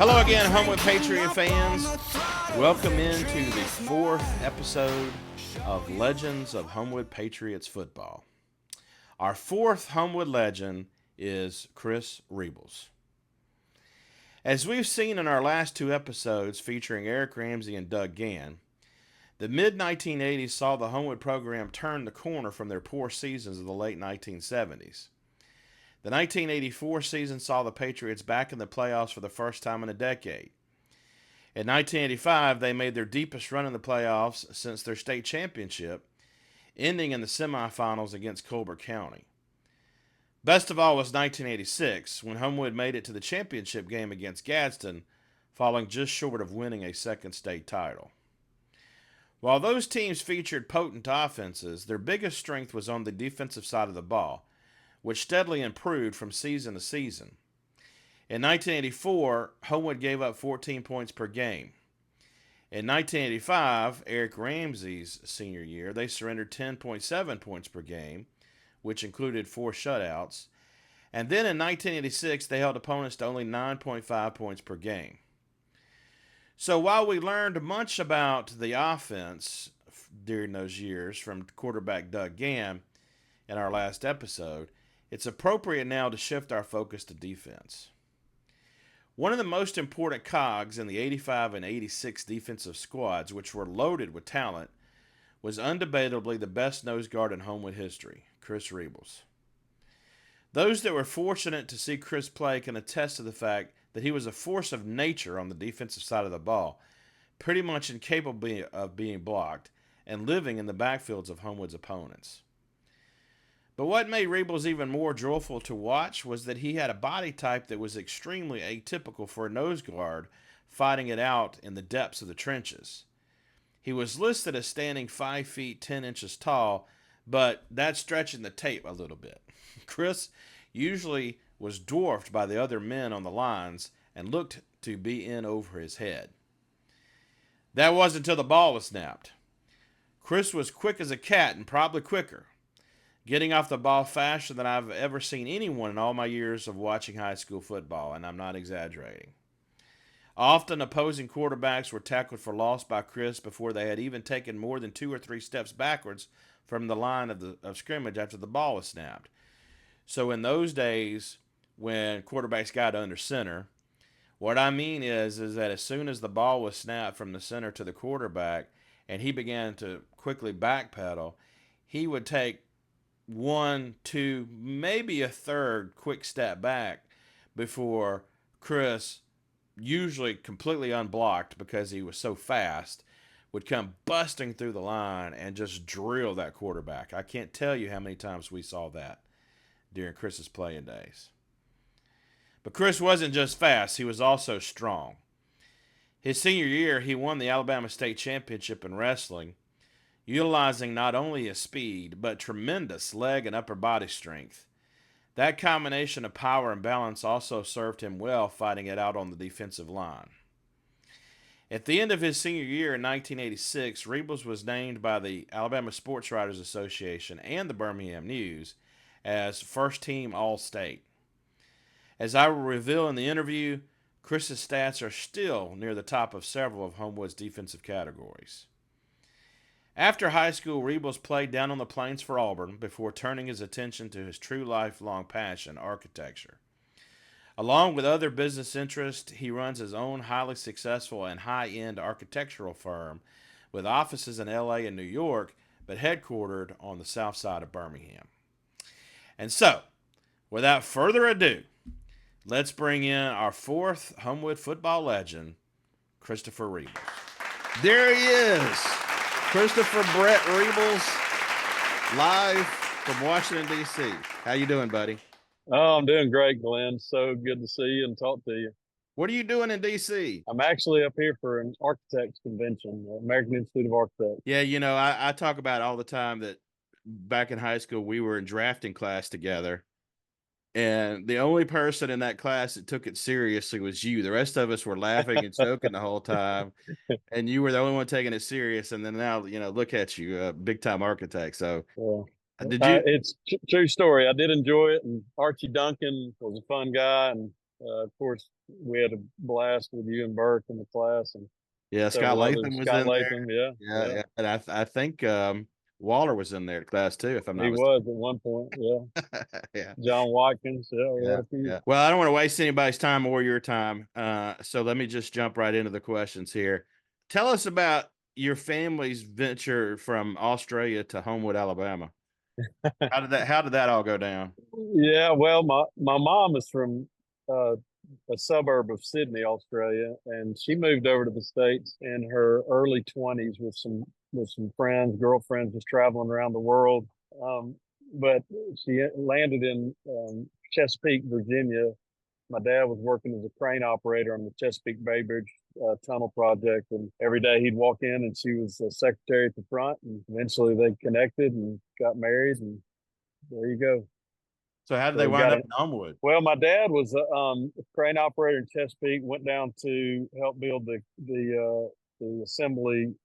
Hello again, Homewood Patriot fans. Welcome into the fourth episode of Legends of Homewood Patriots Football. Our fourth Homewood legend is Chris Reebals. As we've seen in our last two episodes featuring Eric Ramsey and Doug Gann, the mid-1980s saw the Homewood program turn the corner from their poor seasons of the late 1970s. The 1984 season saw the Patriots back in the playoffs for the first time in a decade. In 1985, they made their deepest run in the playoffs since their state championship, ending in the semifinals against Colbert County. Best of all was 1986, when Homewood made it to the championship game against Gadsden, falling just short of winning a second state title. While those teams featured potent offenses, their biggest strength was on the defensive side of the ball, which steadily improved from season to season. In 1984, Homewood gave up 14 points per game. In 1985, Eric Ramsey's senior year, they surrendered 10.7 points per game, which included 4 shutouts. And then in 1986, they held opponents to only 9.5 points per game. So while we learned much about the offense during those years from quarterback Doug Gann in our last episode, it's appropriate now to shift our focus to defense. One of the most important cogs in the 85 and 86 defensive squads, which were loaded with talent, was undebatably the best nose guard in Homewood history, Chris Reebals. Those that were fortunate to see Chris play can attest to the fact that he was a force of nature on the defensive side of the ball, pretty much incapable of being blocked and living in the backfields of Homewood's opponents. But what made Reebals even more joyful to watch was that he had a body type that was extremely atypical for a nose guard fighting it out in the depths of the trenches. He was listed as standing 5 feet 10 inches tall, but that's stretching the tape a little bit. Chris usually was dwarfed by the other men on the lines and looked to be in over his head. That wasn't until the ball was snapped. Chris was quick as a cat and probably quicker, getting off the ball faster than I've ever seen anyone in all my years of watching high school football, and I'm not exaggerating. Often opposing quarterbacks were tackled for loss by Chris before they had even taken more than 2 or 3 steps backwards from the line of scrimmage after the ball was snapped. So in those days, when quarterbacks got under center, what I mean is that as soon as the ball was snapped from the center to the quarterback and he began to quickly backpedal, he would take 1, 2, maybe a third quick step back before Chris, usually completely unblocked because he was so fast, would come busting through the line and just drill that quarterback. I can't tell you how many times we saw that during Chris's playing days. But Chris wasn't just fast, he was also strong. His senior year, he won the Alabama State Championship in wrestling, utilizing not only his speed, but tremendous leg and upper body strength. That combination of power and balance also served him well fighting it out on the defensive line. At the end of his senior year in 1986, Reebals was named by the Alabama Sports Writers Association and the Birmingham News as First Team All-State. As I will reveal in the interview, Chris's stats are still near the top of several of Homewood's defensive categories. After high school, Reebals played down on the plains for Auburn before turning his attention to his true lifelong passion, architecture. Along with other business interests, he runs his own highly successful and high-end architectural firm with offices in LA and New York, but headquartered on the south side of Birmingham. And so, without further ado, let's bring in our fourth Homewood football legend, Christopher Reebals. There he is. Christopher Brett Reebals, live from Washington, D.C. How you doing, buddy? Oh, I'm doing great, Glenn. So good to see you and talk to you. What are you doing in D.C.? I'm actually up here for an architects convention, American Institute of Architects. Yeah, you know, I talk about all the time that back in high school, we were in drafting class together. And the only person in that class that took it seriously was you. The rest of us were laughing and joking the whole time. And you were the only one taking it serious. And then now, you know, look at you, big time architect. So did you? It's true story. I did enjoy it. And Archie Duncan was a fun guy. And of course, we had a blast with you and Burke in the class and Yeah, Scott several others. Latham was Scott in there. Latham, yeah, Yeah, yeah. yeah. And I think Waller was in their class too, if I'm He not was at one point, yeah. mistaken. Yeah. John Watkins, yeah, we had Yeah, a few. yeah. Well, I don't want to waste anybody's time or your time. So let me just jump right into the questions here. Tell us about your family's venture from Australia to Homewood, Alabama. How did that all go down? Yeah, well, my mom is from uh, a suburb of Sydney, Australia, and she moved over to the States in her early 20s with some friends, girlfriends, just traveling around the world. Um, but she landed in Chesapeake, Virginia. My dad was working as a crane operator on the Chesapeake Bay Bridge tunnel project, and every day he'd walk in, and she was a secretary at the front, and eventually they connected and got married, and there you go. So how did So they we wind got up a in Homewood? well, my dad was a crane operator in Chesapeake. Went down to help build the assembly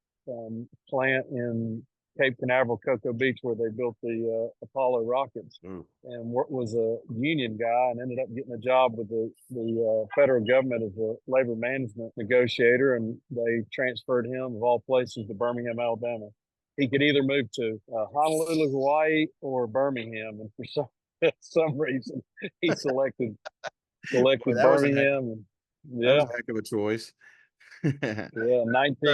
plant in Cape Canaveral, Cocoa Beach, where they built the Apollo rockets. Ooh. And was a union guy, and ended up getting a job with the federal government as a labor management negotiator. And they transferred him, of all places, to Birmingham, Alabama. He could either move to Honolulu, Hawaii, or Birmingham, and for some reason he Boy, selected that was a heck, of, Birmingham. And that was yeah, a heck of a choice. yeah. So,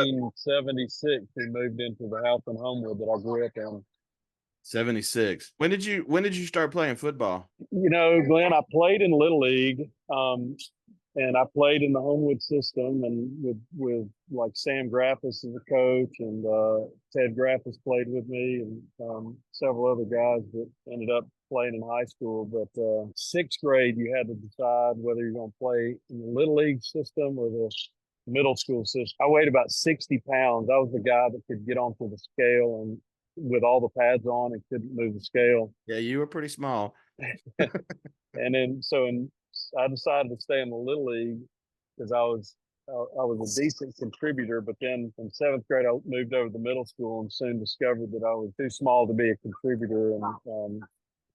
1976, he moved into the house in Homewood that I grew up in. 76. When did you start playing football? You know, Glenn, I played in Little League, and I played in the Homewood system, and with like Sam Graffis as a coach, and Ted Graffis played with me, and several other guys that ended up playing in high school. But sixth grade, you had to decide whether you're going to play in the Little League system or the middle school system. I weighed about 60 pounds. I was the guy that could get onto the scale and with all the pads on and couldn't move the scale. Yeah, you were pretty small. And then I decided to stay in the little league because I was a decent contributor. But then in seventh grade, I moved over to middle school and soon discovered that I was too small to be a contributor. And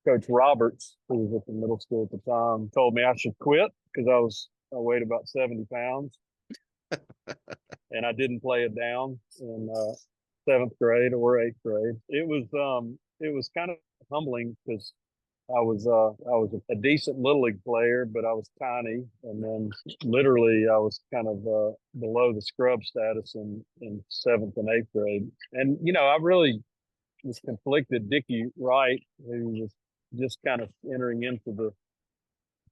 Coach Roberts, who was at the middle school at the time, told me I should quit because I weighed about 70 pounds, and I didn't play it down in seventh grade or eighth grade. It was kind of humbling because I was a decent little league player, but I was tiny, and then literally I was kind of below the scrub status in seventh and eighth grade. And you know, I really was conflicted. Dickie Wright, who was just kind of entering into the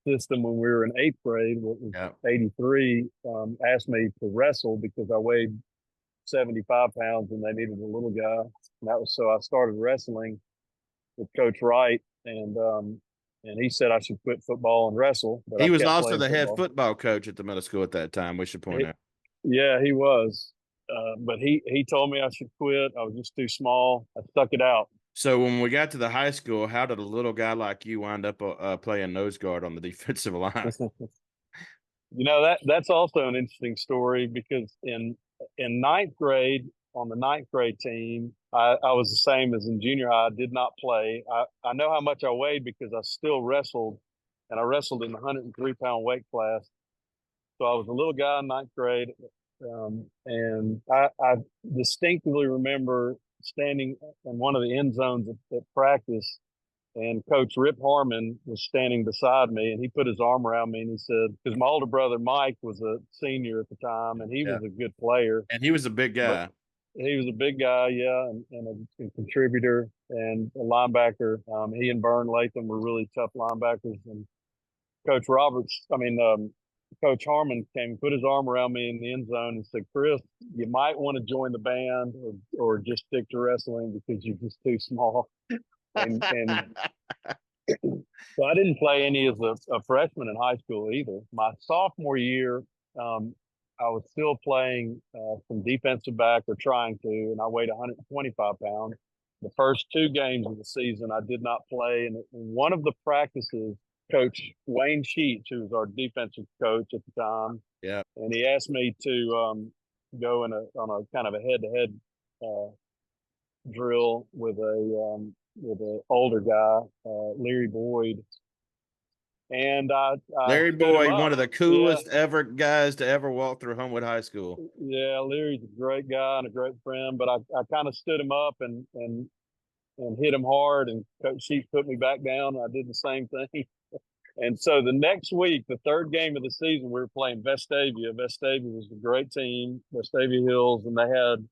system when we were in eighth grade, what was Yeah. 83, asked me to wrestle because I weighed 75 pounds and they needed a little guy. And that was so I started wrestling with Coach Wright, and he said I should quit football and wrestle, but He I was kept also playing the head football. football coach at the middle school at that time, we should point He, out. yeah, he was, but he told me I should quit. I was just too small. I stuck it out. So when we got to the high school, how did a little guy like you wind up playing nose guard on the defensive line? You know, that's also an interesting story because in ninth grade, on the ninth grade team, I was the same as in junior high. I did not play. I know how much I weighed because I still wrestled, and I wrestled in the 103-pound weight class. So I was a little guy in ninth grade, and I distinctly remember standing in one of the end zones at practice, and Coach Rip Harmon was standing beside me, and he put his arm around me, and he said, because my older brother Mike was a senior at the time, and he Yeah. was a good player, And he was a big but guy. he was a big guy, yeah, and a contributor and a linebacker. He and Vern Latham were really tough linebackers, and Coach Roberts, I mean, Coach Harmon came and put his arm around me in the end zone and said, "Chris, you might want to join the band or just stick to wrestling because you're just too small." And so I didn't play any as a freshman in high school either. My sophomore year, I was still playing some defensive back or trying to, and I weighed 125 pounds. The first two games of the season, I did not play. And in one of the practices, Coach Wayne Sheets, who was our defensive coach at the time, Yeah. and he asked me to go on a kind of a head-to-head drill with a older guy, Leary Boyd, And I Larry stood him Boy, up. one of the Yeah, coolest ever guys to ever walk through Homewood High School. yeah, Leary's a great guy and a great friend. But I kind of stood him up and hit him hard, and Coach Sheets put me back down. I did the same thing. And so the next week, the third game of the season, we were playing Vestavia. Vestavia was a great team, Vestavia Hills, and they had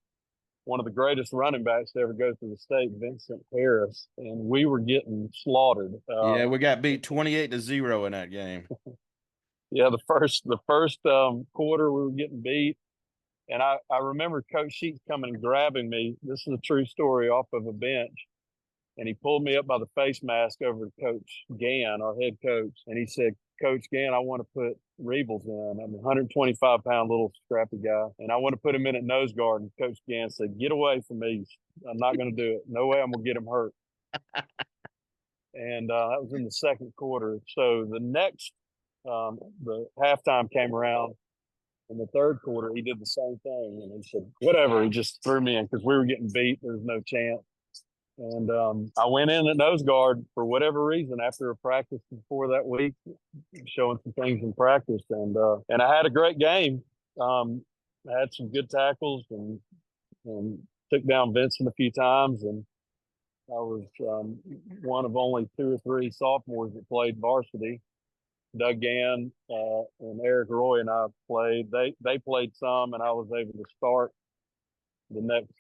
one of the greatest running backs to ever go through the state, Vincent Harris, and we were getting slaughtered. Yeah, we got beat 28-0 in that game. Yeah, the first quarter we were getting beat, and I remember Coach Sheets coming and grabbing me. This is a true story off of a bench, and he pulled me up by the face mask over to Coach Gann, our head coach, and he said, "Coach Gann, I want to put Reebals in. I'm a 125-pound little scrappy guy, and I want to put him in at nose guard." And Coach Gann said, "Get away from me. I'm not going to do it. No way I'm going to get him hurt." And that was in the second quarter. So the halftime came around in the third quarter. He did the same thing, and he said, "Whatever." He just threw me in because we were getting beat. There was no chance. And I went in at nose guard for whatever reason after a practice before that week, showing some things in practice, and I had a great game. I had some good tackles and took down Vincent a few times, and I was one of only two or three sophomores that played varsity. Doug Gann and Eric Roy and I played. They played some, and I was able to start the next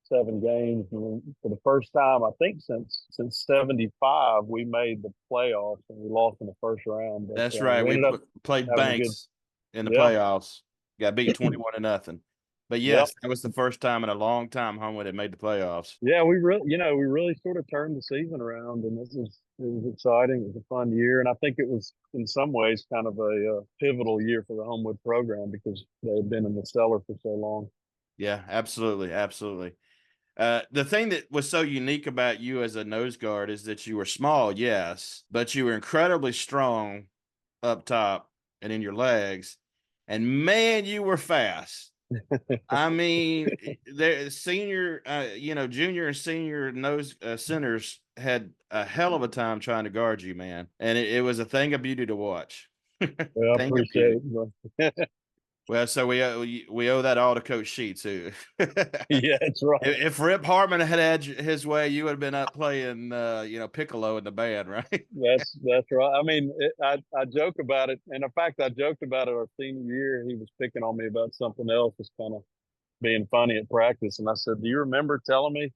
7 games. And for the first time, I think since '75, we made the playoffs, and we lost in the first round. But That's right. we We ended up played having a good. Banks in the Yeah, playoffs. Got beat 21-0. But yep, yes, that was the first time in a long time Homewood had made the playoffs. yeah. We really sort of turned the season around, and it was exciting. It was a fun year, and I think it was in some ways kind of a pivotal year for the Homewood program because they had been in the cellar for so long. Yeah, absolutely, absolutely. The thing that was so unique about you as a nose guard is that you were small, yes, but you were incredibly strong up top and in your legs, and man, you were fast. I mean, the senior, junior and senior nose centers had a hell of a time trying to guard you, man, and it was a thing of beauty to watch. Well, I Thing of beauty. appreciate it. Well, so we owe that all to Coach Sheets, who Yeah, that's right. if Rip Hartman had his way, you would have been up playing, piccolo in the band, right? That's right. I mean, I joke about it, and in fact, I joked about it our senior year. He was picking on me about something else, just kind of being funny at practice, and I said, "Do you remember telling me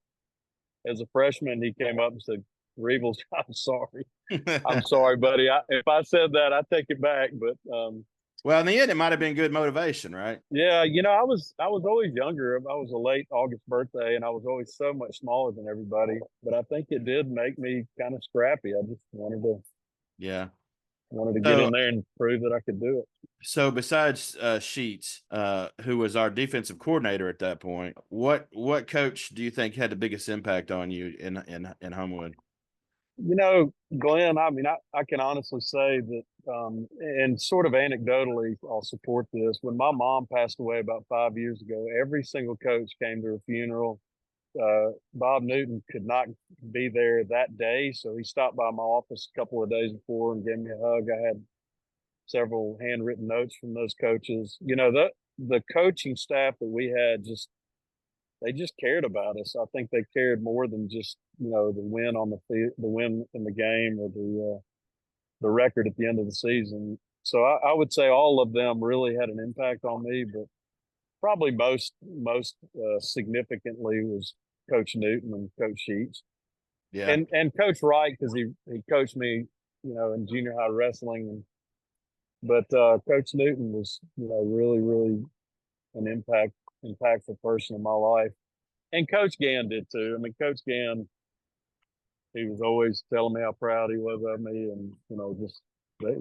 as a freshman?" He came up and said, "Reevels, I'm sorry, buddy. If I said that, I take it back." But Well, in the end, it might have been good motivation, right? yeah, I was always younger. I was a late August birthday, and I was always so much smaller than everybody. But I think it did make me kind of scrappy. I just Yeah. wanted to get So, in there and prove that I could do it. so besides Sheets, who was our defensive coordinator at that point, what coach do you think had the biggest impact on you in Homewood? Glenn, I mean, I can honestly say that, and sort of anecdotally, I'll support this. When my mom passed away about 5 years ago, every single coach came to her funeral. Bob Newton could not be there that day, so he stopped by my office a couple of days before and gave me a hug. I had several handwritten notes from those coaches. The coaching staff that we had they just cared about us. I think they cared more than just the win on the field, the win in the game, or the record at the end of the season. So I would say all of them really had an impact on me, but probably most significantly was Coach Newton and Coach Sheets, Yeah. and Coach Wright because he coached me, in junior high wrestling, but Coach Newton was really really an impactful person in my life. And Coach Gann did too. I mean, Coach Gann, he was always telling me how proud he was of me, and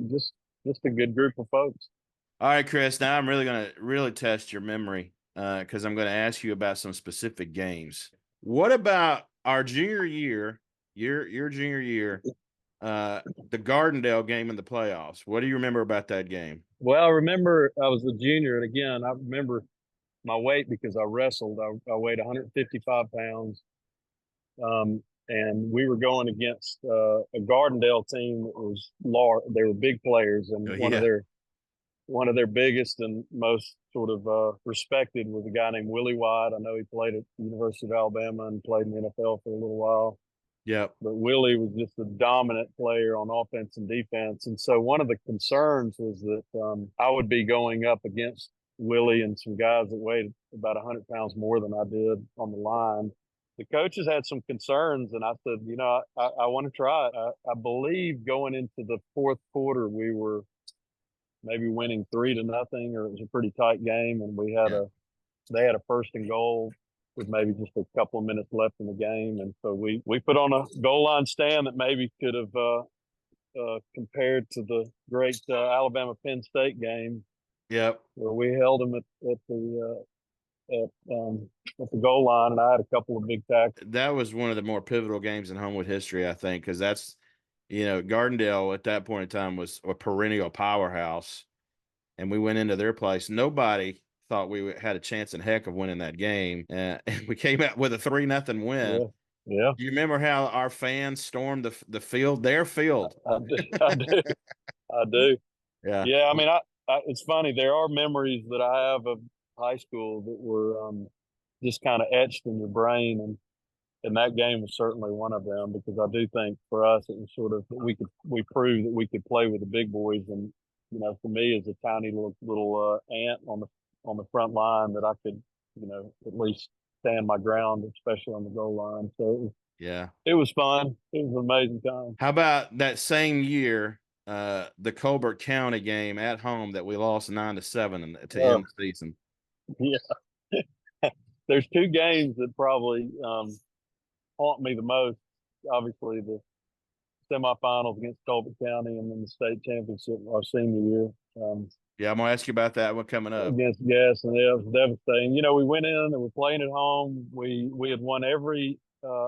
just a good group of folks. All right, Chris. Now I'm really gonna really test your memory because I'm going to ask you about some specific games. What about our junior year, your junior year, the Gardendale game in the playoffs? What do you remember about that game? Well, I remember I was a junior, and again, I remember my weight because I wrestled. I weighed 155 pounds. and we were going against a Gardendale team that was large. They were big players, and Oh, one of yeah. their biggest and most sort of respected was a guy named Willie White. I know he played at the University of Alabama and played in the NFL for a little while. Yep. But Willie was just a dominant player on offense and defense. And so one of the concerns was that I would be going up against Willie and some guys that weighed about 100 pounds more than I did on the line. The coaches had some concerns, and I said, I want to try it. I believe going into the fourth quarter, we were maybe winning 3-0, or it was a pretty tight game, and they had a first and goal with maybe just a couple of minutes left in the game, and so we put on a goal line stand that maybe could have compared to the great Alabama Penn State game. Yep. Where we held them at the goal line, and I had a couple of big tackles. That was one of the more pivotal games in Homewood history, I think, because that's, Gardendale at that point in time was a perennial powerhouse, and we went into their place. Nobody thought we had a chance in heck of winning that game, and we came out with a 3-0 win. Yeah. Yeah. Do you remember how our fans stormed the field, their field? I do. I do. Yeah. Yeah. I mean, it's funny. There are memories that I have of high school that were just kind of etched in your brain, and that game was certainly one of them, because I do think for us it was sort of we proved that we could play with the big boys, and for me as a tiny little ant on the front line, that I could at least stand my ground, especially on the goal line. So it was fun. It was an amazing time. How about that same year, the Colbert County game at home that we lost 9-7 to end the season? Yeah. There's two games that probably haunt me the most. Obviously, the semifinals against Colbert County, and then the state championship our senior year. Yeah, I'm gonna ask you about that one coming up. Against Guess, and it was devastating. We went in and we're playing at home. We had won every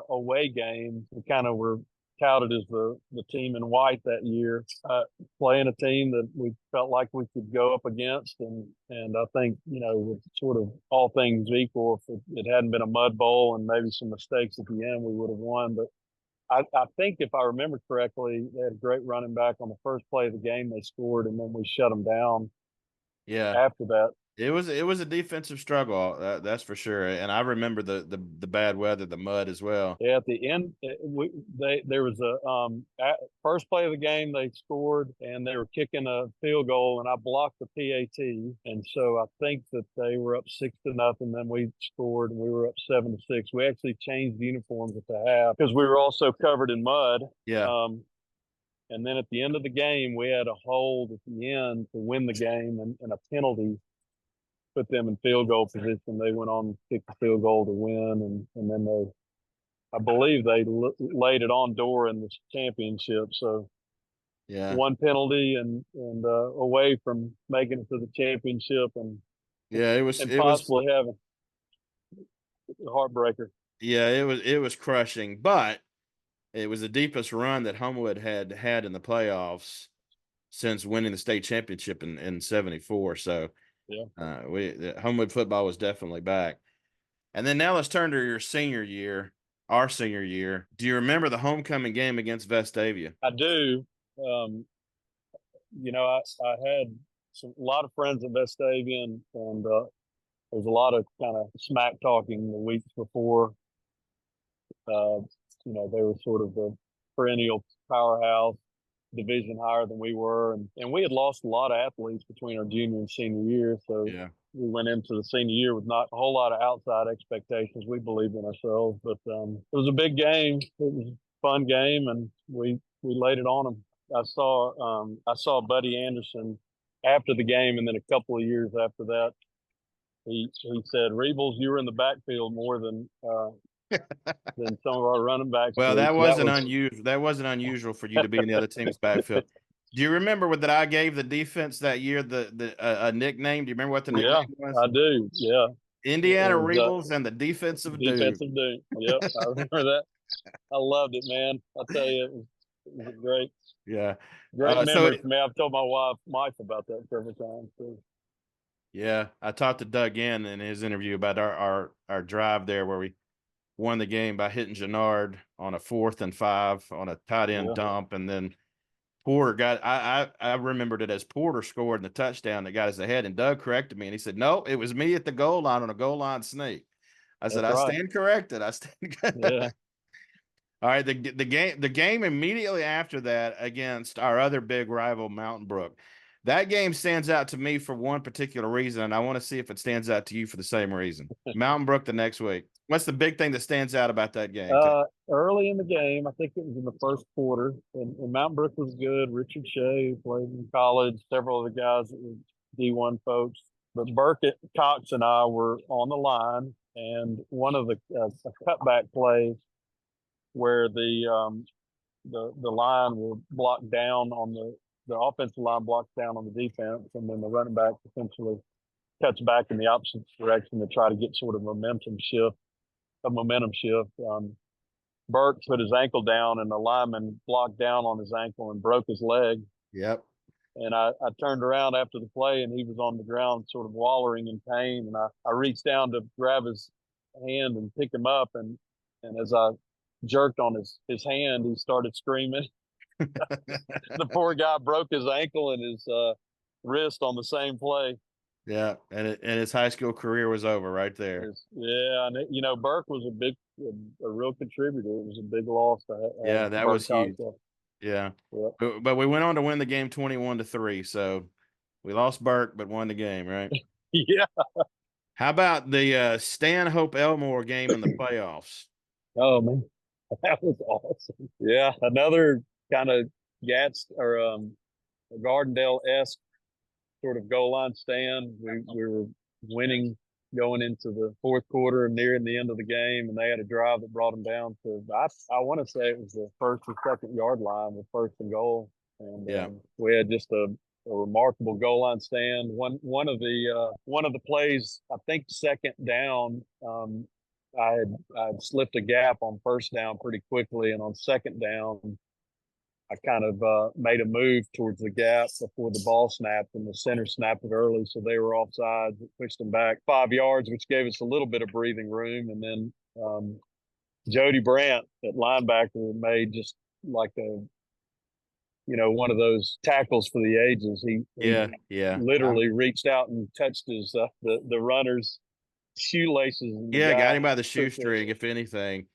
away game. We kind of were touted as the team in white that year, playing a team that we felt like we could go up against, and I think with sort of all things equal, if it hadn't been a mud bowl and maybe some mistakes at the end, we would have won. But I think if I remember correctly, they had a great running back on the first play of the game. They scored, and then we shut them down. Yeah. After that, it was a defensive struggle. That's for sure. And I remember the bad weather, the mud as well. Yeah, at the end, there was a first play of the game. They scored, and they were kicking a field goal, and I blocked the PAT, and so I think that they were up 6-0. Then we scored, and we were up 7-6. We actually changed uniforms at the half because we were also covered in mud. Yeah. And then at the end of the game, we had a hold at the end to win the game, and a penalty put them in field goal position. They went on to kick the field goal to win, and then I believe they laid it on door in the championship. So one penalty and away from making it to the championship, and it was possibly having a heartbreaker. Yeah, it was crushing, but it was the deepest run that Homewood had in the playoffs since winning the state championship in '74. So Homewood football was definitely back. And then now let's turn to your senior year, our senior year. Do you remember the homecoming game against Vestavia? I do. I had a lot of friends at Vestavia, and there was a lot of kind of smack talking the weeks before. They were sort of the perennial powerhouse, division higher than we were, and we had lost a lot of athletes between our junior and senior year. So we went into the senior year with not a whole lot of outside expectations. We believed in ourselves, but it was a big game. It was a fun game, and we laid it on them. I saw Buddy Anderson after the game, and then a couple of years after that, he said, "Reebals, you were in the backfield more than some of our running backs." Well, that wasn't unusual. That wasn't unusual for you to be in the other team's backfield. Do you remember that I gave the defense that year a nickname? Do you remember what the nickname was? I do. Yeah, Indiana Reebals and the defensive dude. Defensive dude. Yep, I remember that. I loved it, man. I'll tell you, it was a great memory for me. I've told my wife about that several times too. Yeah, I talked to Doug in his interview about our drive there where we won the game by hitting Gennard on a 4th and 5 on a tight end dump, and then Porter got. I remembered it as Porter scored in the touchdown that got us ahead, and Doug corrected me, and he said, "No, it was me at the goal line on a goal line sneak." I said, That's "I right. stand corrected. I stand." Yeah. All right, the game immediately after that against our other big rival, Mountain Brook. That game stands out to me for one particular reason, and I want to see if it stands out to you for the same reason. Mountain Brook the next week. What's the big thing that stands out about that game? Early in the game, I think it was in the first quarter, and Mountain Brook was good. Richard Shea, who played in college, several of the guys that were D1 folks. But Burkett, Cox, and I were on the line, and one of the a cutback play where the line will block down on the offensive line blocks down on the defense, and then the running back essentially cuts back in the opposite direction to try to get sort of a momentum shift. Burke put his ankle down, and the lineman blocked down on his ankle and broke his leg. Yep. And I turned around after the play, and he was on the ground sort of wallowing in pain. And I reached down to grab his hand and pick him up. And as I jerked on his hand, he started screaming. The poor guy broke his ankle and his wrist on the same play. Yeah, and his high school career was over right there. Yeah, and Burke was a real contributor. It was a big loss to have. Yeah, that was huge. Yeah. Yep. But we went on to win the game 21-3. So we lost Burke, but won the game, right? Yeah. How about the Stanhope Elmore game in the playoffs? Oh man, that was awesome. Yeah, another kind of Gardendale-esque sort of goal line stand. We were winning going into the fourth quarter and nearing the end of the game, and they had a drive that brought them down to I want to say it was the first or second yard line with 1st and goal, and we had just a remarkable goal line stand. One of the plays, I think second down, I had slipped a gap on first down pretty quickly, and on second down, I kind of made a move towards the gap before the ball snapped, and the center snapped it early, so they were offside. It pushed them back 5 yards, which gave us a little bit of breathing room. And then Jody Brandt at linebacker made just like one of those tackles for the ages. He literally reached out and touched his the runner's shoelaces. And got him by the shoestring, if anything.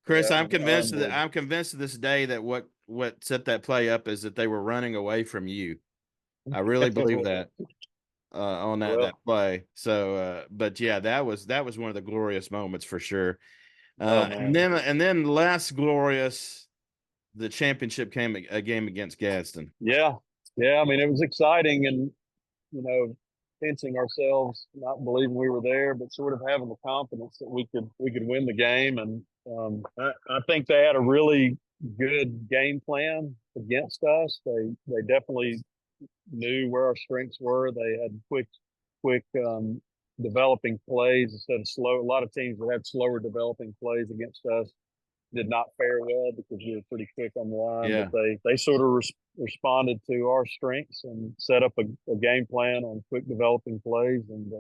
Chris, I'm convinced to this day that what set that play up is that they were running away from you. I really believe that on that play. So, but yeah, that was one of the glorious moments for sure. And then less glorious, the championship game against Gadsden. Yeah. I mean, it was exciting, and fencing ourselves, not believing we were there, but sort of having the confidence that we could win the game. And I think they had a really good game plan against us. They definitely knew where our strengths were. They had quick developing plays instead of slow. A lot of teams that had slower developing plays against us did not fare well because we were pretty quick on the line. Yeah. But they sort of responded to our strengths and set up a game plan on quick developing plays, and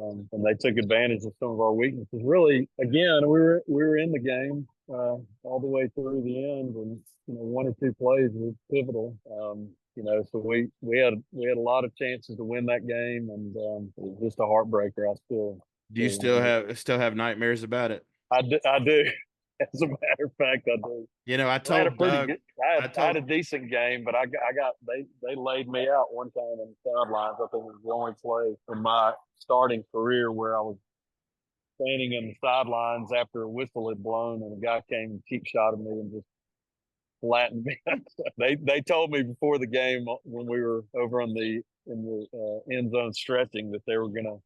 they took advantage of some of our weaknesses. Really, again, we were in the game all the way through the end, and 1 or 2 plays were pivotal. So we had a lot of chances to win that game, and it was just a heartbreaker. Do you still have nightmares about it? I do. As a matter of fact, I do. I told Doug. I had a decent game, but they laid me out one time on the sidelines. I think it was the only play in my starting career where I was standing in the sidelines after a whistle had blown, and a guy came and cheap shotted me and just flattened me. They told me before the game when we were over in the end zone stretching that they were gonna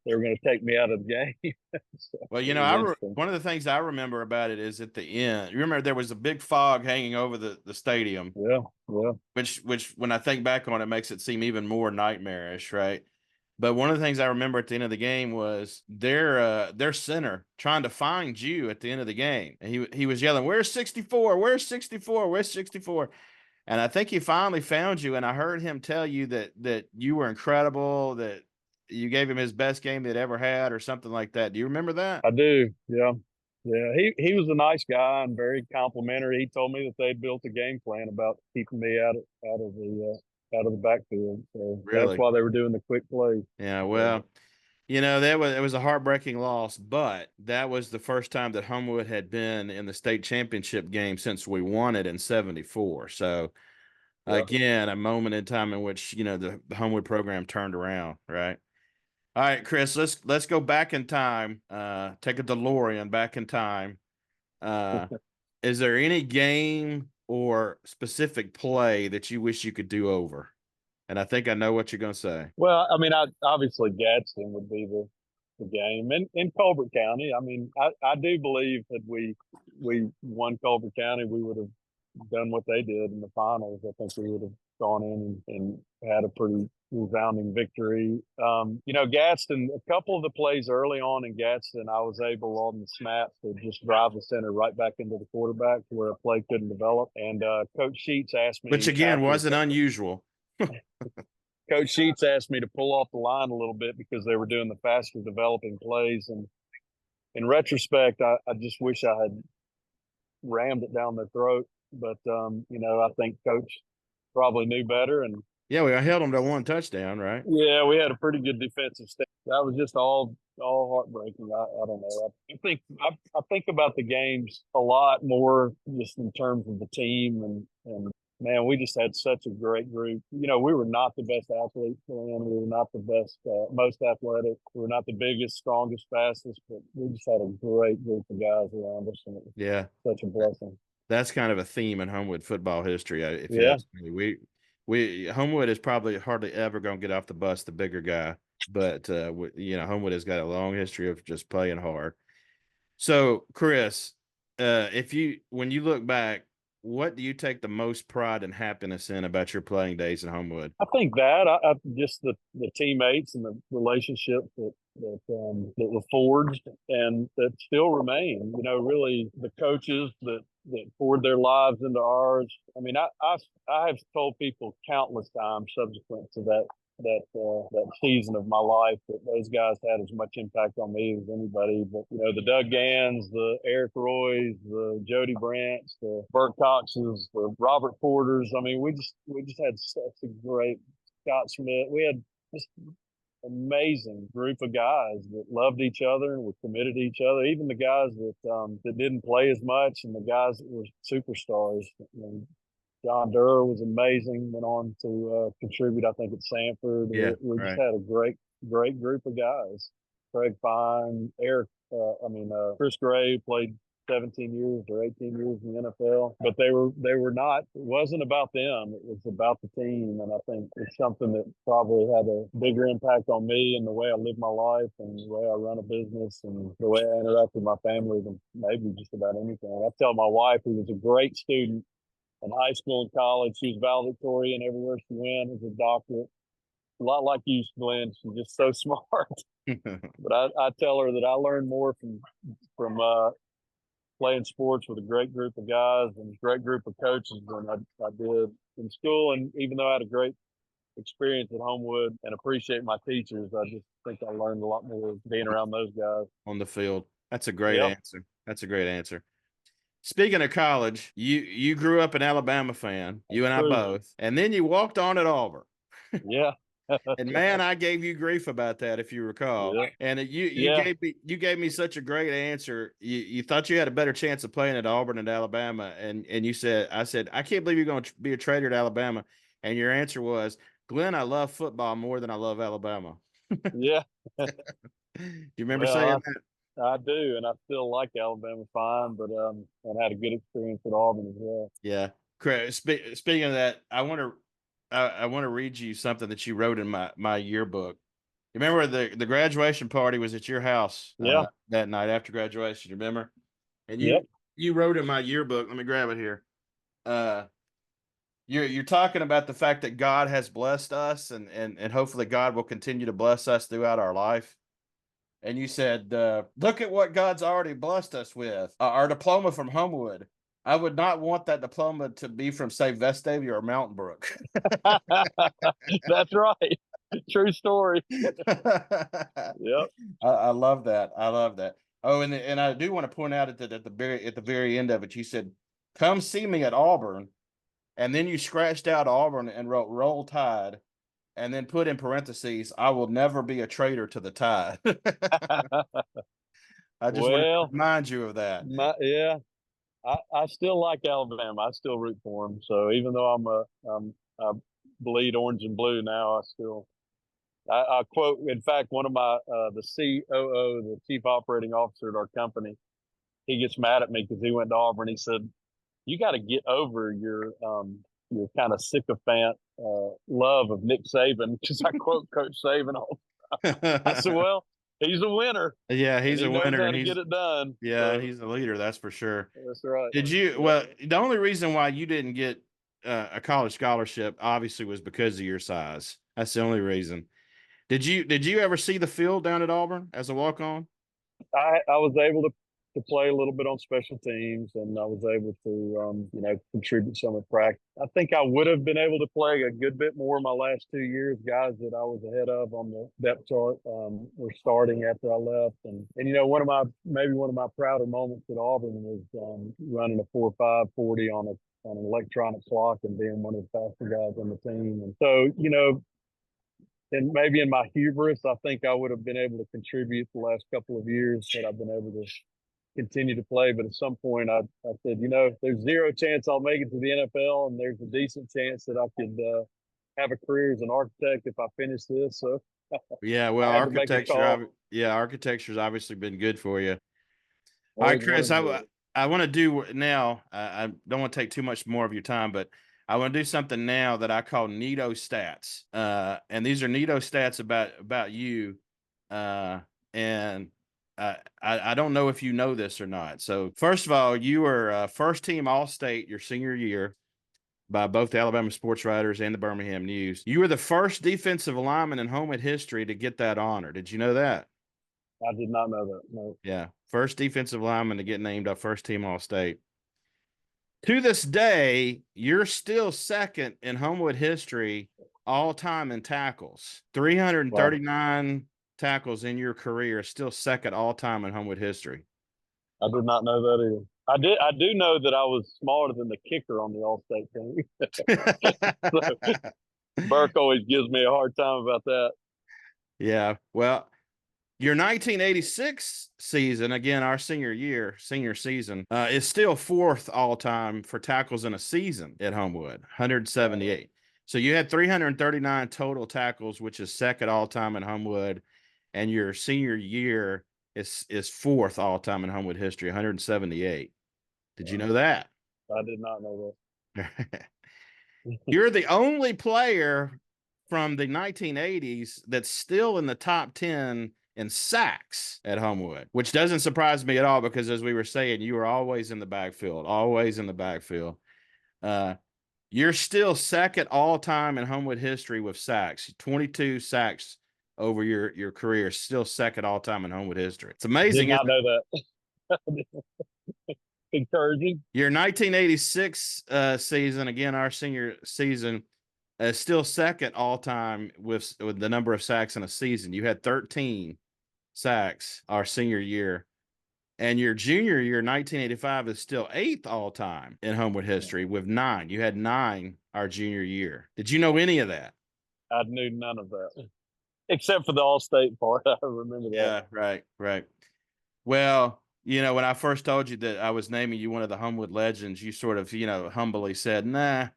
take me out of the game. So, well, one of the things I remember about it is at the end. You remember there was a big fog hanging over the stadium. Yeah. Which when I think back on it makes it seem even more nightmarish, right? But one of the things I remember at the end of the game was their center trying to find you at the end of the game, and he was yelling, "Where's 64? Where's 64? Where's 64?" And I think he finally found you, and I heard him tell you that you were incredible, that you gave him his best game they'd ever had, or something like that. Do you remember that? I do. Yeah. Yeah, he was a nice guy and very complimentary. He told me that they built a game plan about keeping me out of the backfield. So that's Really? why they were doing the quick plays. Yeah. Yeah, Well, you know, it was a heartbreaking loss, but that was the first time that Homewood had been in the state championship game since we won it in '74. So yeah. again, a moment in time in which, you know, the Homewood program turned around, right? All right, Chris, let's go back in time. Take a DeLorean back in time. Uh, is there any game or specific play that you wish you could do over? And I think I know what you're going to say. Well, I mean, I obviously Gadsden would be the game in Colbert County. I mean, I do believe that we won Colbert County, we would have done what they did in the finals. I think we would have gone in and had a pretty resounding victory. Gadsden, a couple of the plays early on in Gadsden, I was able on the snaps to just drive the center right back into the quarterback to where a play couldn't develop. And Coach Sheets asked Which me again after wasn't unusual. Coach Sheets asked me to pull off the line a little bit because they were doing the faster developing plays. And in retrospect, I just wish I had rammed it down their throat. But I think Coach probably knew better. And Yeah, we held them to one touchdown, right? yeah, we had a pretty good defensive stand. That was just all heartbreaking. I don't know. I think about the games a lot more just in terms of the team and man, we just had such a great group. We were not the best athletes, and we were not the best, most athletic. We were not the biggest, strongest, fastest, but we just had a great group of guys around us, and it was Yeah. such a blessing. That's kind of a theme in Homewood football history. If you Yeah, ask me, we Homewood is probably hardly ever going to get off the bus the bigger guy, but Homewood has got a long history of just playing hard. So, Chris, when you look back, what do you take the most pride and happiness in about your playing days in Homewood? I think that I just the teammates and the relationships that were forged and that still remain. Really the coaches that poured their lives into ours. I mean, I have told people countless times subsequent to that season of my life that those guys had as much impact on me as anybody. But the Doug Gans, the Eric Roys, the Jody Brants, the Bert Coxes, the Robert Porters. I mean, we just had such a great Scott Smith. We had just amazing group of guys that loved each other and were committed to each other. Even the guys that didn't play as much, and the guys that were superstars. John Durr was amazing. Went on to contribute, I think, at Sanford. Yeah, We just right. had a great group of guys. Craig Fine, Chris Gray played 17 years or 18 years in the NFL, but they were not. It wasn't about them. It was about the team, and I think it's something that probably had a bigger impact on me and the way I live my life and the way I run a business and the way I interact with my family than maybe just about anything. I tell my wife, who was a great student in high school and college. She was valedictorian everywhere she went as a doctorate. A lot like you, Glenn. She's just so smart. But I tell her that I learned more from playing sports with a great group of guys and a great group of coaches than I did in school. And even though I had a great experience at Homewood and appreciate my teachers, I just think I learned a lot more being around those guys. On the field. That's a great Yep. answer. That's a great answer. Speaking of college, you grew up an Alabama fan, you and I True. both, and then you walked on at Auburn. Yeah. And man, I gave you grief about that, if you recall. Yeah. And you Yeah. gave me such a great answer. You thought you had a better chance of playing at Auburn and Alabama, and I said, I can't believe you're going to be a traitor to Alabama. And your answer was, Glenn, I love football more than I love Alabama. Yeah. You remember Well, saying that? I do, and I still like Alabama fine, but and had a good experience at Auburn as well. Yeah. Speaking of that, I want to read you something that you wrote in my yearbook. You remember the graduation party was at your house Yeah. that night after graduation, you remember? And Yep. you wrote in my yearbook, let me grab it here. You're talking about the fact that God has blessed us and hopefully God will continue to bless us throughout our life. And you said, look at what God's already blessed us with. Our diploma from Homewood. I would not want that diploma to be from, say, Vestavia or Mountain Brook. That's right. True story. Yep. I love that. I love that. Oh, and I do want to point out at the very end of it, you said, "Come see me at Auburn," and then you scratched out Auburn and wrote "Roll Tide," and then put in parentheses, "I will never be a traitor to the Tide." I just want to Well, remind you of that. yeah, I still like Alabama. I still root for them. So even though I bleed orange and blue now, I quote. In fact, one of my the COO, the chief operating officer at our company, he gets mad at me because he went to Auburn. He said, "You got to get over your kind of sycophant love of Nick Saban." Because I quote Coach Saban all. I said, "Well, he's a winner, Yeah, and he's he a knows winner, how and to get it done." yeah, So he's a leader, that's for sure. that's right. Did you? Yep. Well, the only reason why you didn't get a college scholarship obviously was because of your size. That's the only reason. Did you ever see the field down at Auburn as a walk on? I was able to play a little bit on special teams, and I was able to contribute some at practice. I think I would have been able to play a good bit more my last 2 years. Guys that I was ahead of on the depth chart were starting after I left, and maybe one of my prouder moments at Auburn was running a 4.5 40 on an electronic clock and being one of the faster guys on the team. And so and maybe in my hubris, I think I would have been able to contribute the last couple of years that I've been able to continue to play. But at some point, I said, there's zero chance I'll make it to the NFL, and there's a decent chance that I could have a career as an architect if I finish this. So Yeah, well, I had to make a call. architecture's obviously been good for you. All right, Always Chris, wanted to do it. I want to do now. I don't want to take too much more of your time, but I want to do something now that I call neato stats. And these are neato stats about you. And I don't know if you know this or not. So first of all, you were first team All State your senior year by both the Alabama Sports Writers and the Birmingham News. You were the first defensive lineman in Homewood history to get that honor. Did you know that? I did not know that. No. Yeah, first defensive lineman to get named a first team All State. To this day, you're still second in Homewood history all time in tackles. Wow. 339 tackles in your career, still second all time in Homewood history. I did not know that either. I do know that I was smaller than the kicker on the All-State team. So Burke always gives me a hard time about that. Yeah. Well, your 1986 season, again, our senior season, is still fourth all time for tackles in a season at Homewood, 178. So you had 339 total tackles, which is second all time in Homewood, and your senior year is fourth all time in Homewood history, 178. Did you know that? I did not know You're the only player from the 1980s that's still in the top 10 in sacks at Homewood, which doesn't surprise me at all because, as we were saying, you were always in the backfield, always in the backfield. You're still second all time in Homewood history with sacks, 22 sacks over your career, still second all time in Homewood history. It's that. amazing, Did not isn't it? know that. Encouraging. Your 1986 season, again, our senior season, is still second all time with the number of sacks in a season. You had 13 sacks our senior year. And your junior year, 1985, is still eighth all time in Homewood history with 9. You had 9 our junior year. Did you know any of that? I knew none of that except for the All-State part. I remember that. Yeah, right. Well, when I first told you that I was naming you one of the Homewood legends, you sort of, humbly said, nah,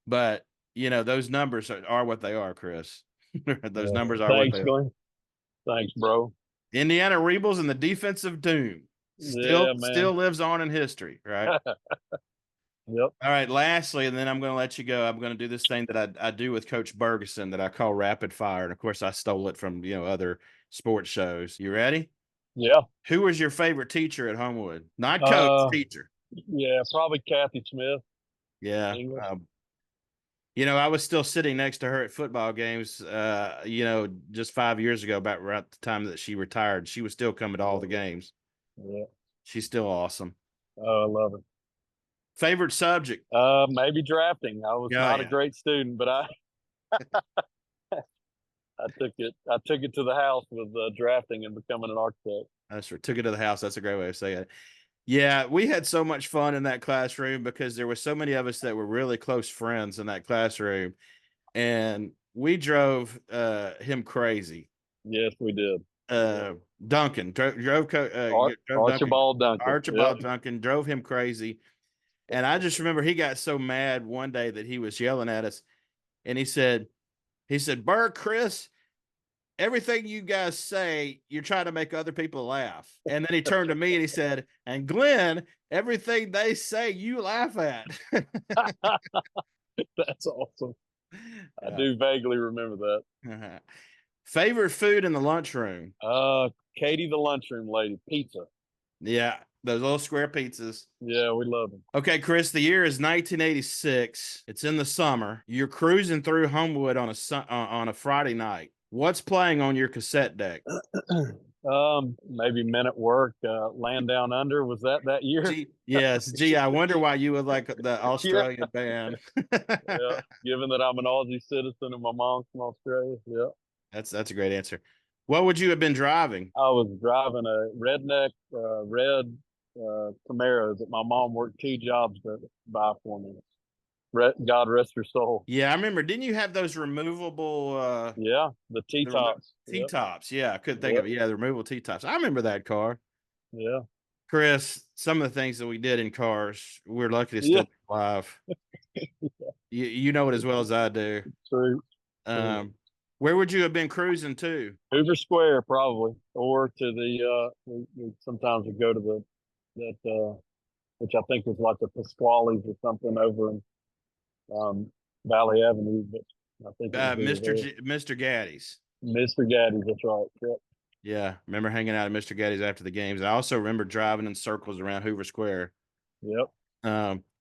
but, those numbers are what they are, Chris. Those Yeah. numbers are what Thanks, they are. Glenn. Thanks, bro. Indiana Reebals and the defensive doom Yeah, still man. lives on in history, right? Yep. All right. Lastly, and then I'm going to let you go. I'm going to do this thing that I do with Coach Bergeson that I call rapid fire. And of course, I stole it from, other sports shows. You ready? Yeah. Who was your favorite teacher at Homewood? Not coach, Uh, teacher. yeah, probably Kathy Smith, Yeah. English. I was still sitting next to her at football games, just 5 years ago, about right at the time that she retired. She was still coming to all the games. Yeah. She's still awesome. Oh, I love it. Favorite subject? Maybe drafting. I was not a Yeah. great student, but I took it to the house with drafting and becoming an architect. That's right. Took it to the house. That's a great way of saying it. Yeah, we had so much fun in that classroom because there were so many of us that were really close friends in that classroom, and we drove him crazy. Yes, we did. Duncan drove Archibald Duncan. Archibald Duncan drove him crazy, and I just remember he got so mad one day that he was yelling at us, and he said, "Burr, Chris, everything you guys say, you're trying to make other people laugh." And then he turned to me and he said, "And Glenn, everything they say, you laugh at." That's awesome. I do vaguely remember that. Favorite food in the lunchroom? Katie, the lunchroom lady, pizza. Yeah, those little square pizzas. Yeah, we love them. Okay, Chris, the year is 1986. It's in the summer. You're cruising through Homewood on a Friday night. What's playing on your cassette deck? Maybe Men at Work, Land Down Under. Was that year? Yes. Gee, I wonder why you would like the Australian band. Yeah, given that I'm an Aussie citizen and my mom's from Australia. Yeah. That's a great answer. What would you have been driving? I was driving a redneck red Camaro that my mom worked 2 jobs to buy for me. God rest her soul. Yeah, I remember. Didn't you have those removable? Yeah, the T-tops. T-tops. Yeah, I couldn't think of it. Yeah, the removable T-tops. I remember that car. Yeah. Chris, some of the things that we did in cars, we're lucky to still be alive. You know it as well as I do. True. Where would you have been cruising to? Hoover Square, probably, or to the. We sometimes would go to that which I think was like the Pasquale's or something over in Valley Avenue, but I think Mr. Gaddy's. Mr. Gaddy's, that's right. Yep. Yeah, remember hanging out at Mr. Gaddy's after the games. I also remember driving in circles around Hoover Square. Yep.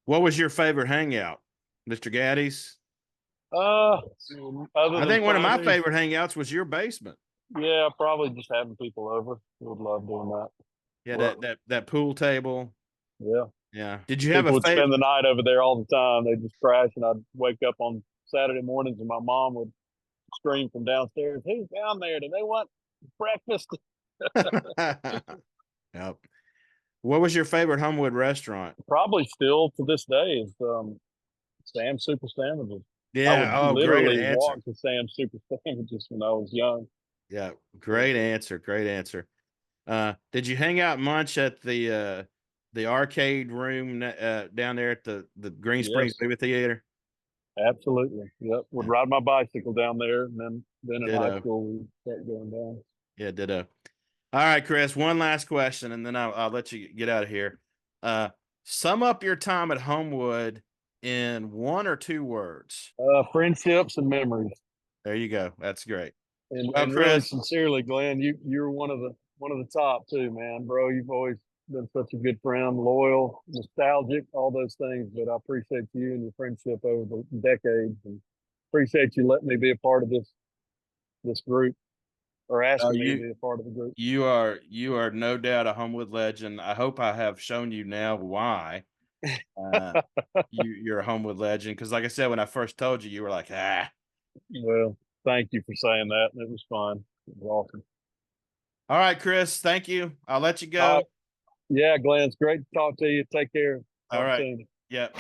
What was your favorite hangout? Mr. Gaddy's? I think one of my favorite hangouts was your basement. Yeah, probably just having people over. Would love doing that. Yeah, that pool table. Yeah. Yeah. Did you have a favorite? Spend the night over there all the time. They just crash, and I'd wake up on Saturday mornings, and my mom would scream from downstairs, "Who's down there? Do they want breakfast?" Yep. What was your favorite Homewood restaurant? Probably still to this day is Sam's Super Sandwiches. Yeah. I would literally great walk to Sam's Super Sandwiches when I was young. Yeah. Great answer. Great answer. Did you hang out much at the arcade room down there at the Green Springs Movie Theater? Absolutely. Yep. Would ride my bicycle down there, and then in high school we started going down. Yeah, ditto. All right, Chris, one last question, and then I'll let you get out of here. Sum up your time at Homewood in 1 or 2 words. Friendships and memories. There you go. That's great. And Chris, really sincerely, Glenn, you're one of the top too, man, bro. You've always been such a good friend, loyal, nostalgic, all those things. But I appreciate you and your friendship over the decades, and appreciate you letting me be a part of this group, or asking me to be a part of the group. You are no doubt a Homewood legend. I hope I have shown you now why you're a Homewood legend. Because, like I said, when I first told you, you were like, ah. Well, thank you for saying that. It was fun. It was awesome. All right, Chris. Thank you. I'll let you go. Yeah, Glenn, it's great to talk to you. Take care. All right. Yep.